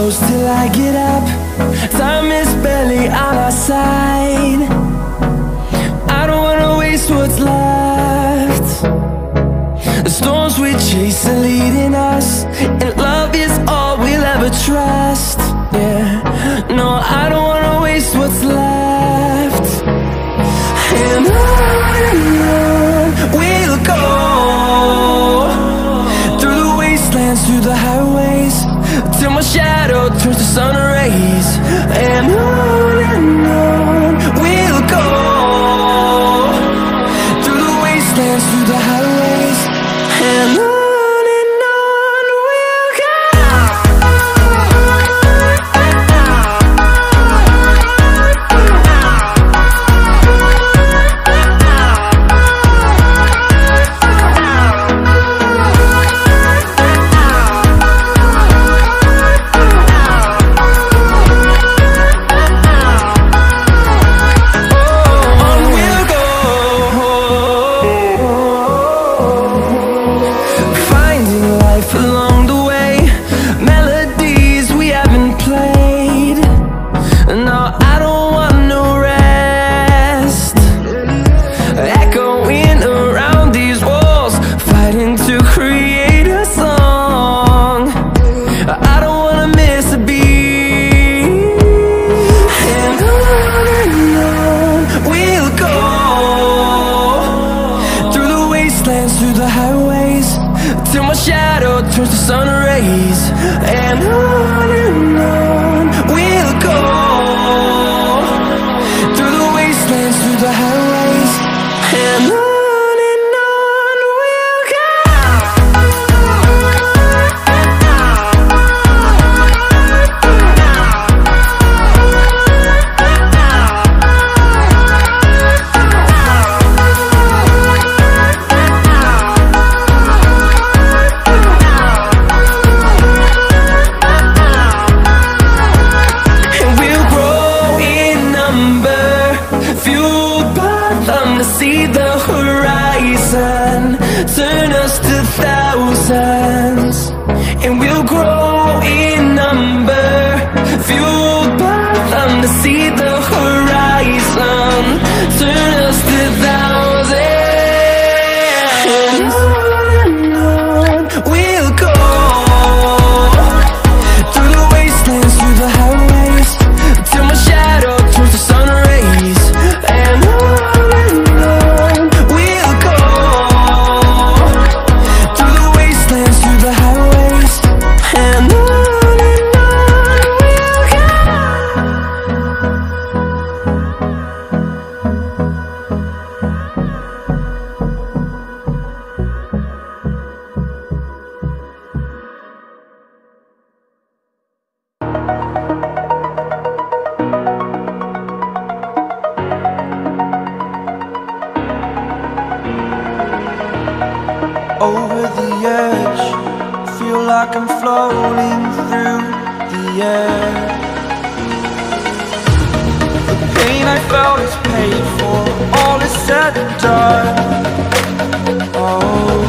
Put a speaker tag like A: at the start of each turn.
A: close till I get up. Time is barely on our side. I don't wanna waste what's left. The storms we chase are leading us, and love is all we'll ever trust. Yeah, no, I don't wanna waste what's left. And on we'll go, through the wastelands, through the highways, till my shadow turns to sun rays. And on we'll go, through the wastelands, through the highways, and on we'll go. Through the highways, till my shadow turns to sun rays. And on we'll go, through the wastelands, through the highways, and on we'll go. See the horizon turn us to thousands, and we'll grow in number, fueled by them. To see the horizon turn us to thousands, and on we'll go, through the wastelands, through the highways, till my shadow turns to sun rays. And
B: over the edge, feel like I'm floating through the air. The pain I felt is paid for, all is said and done. Oh,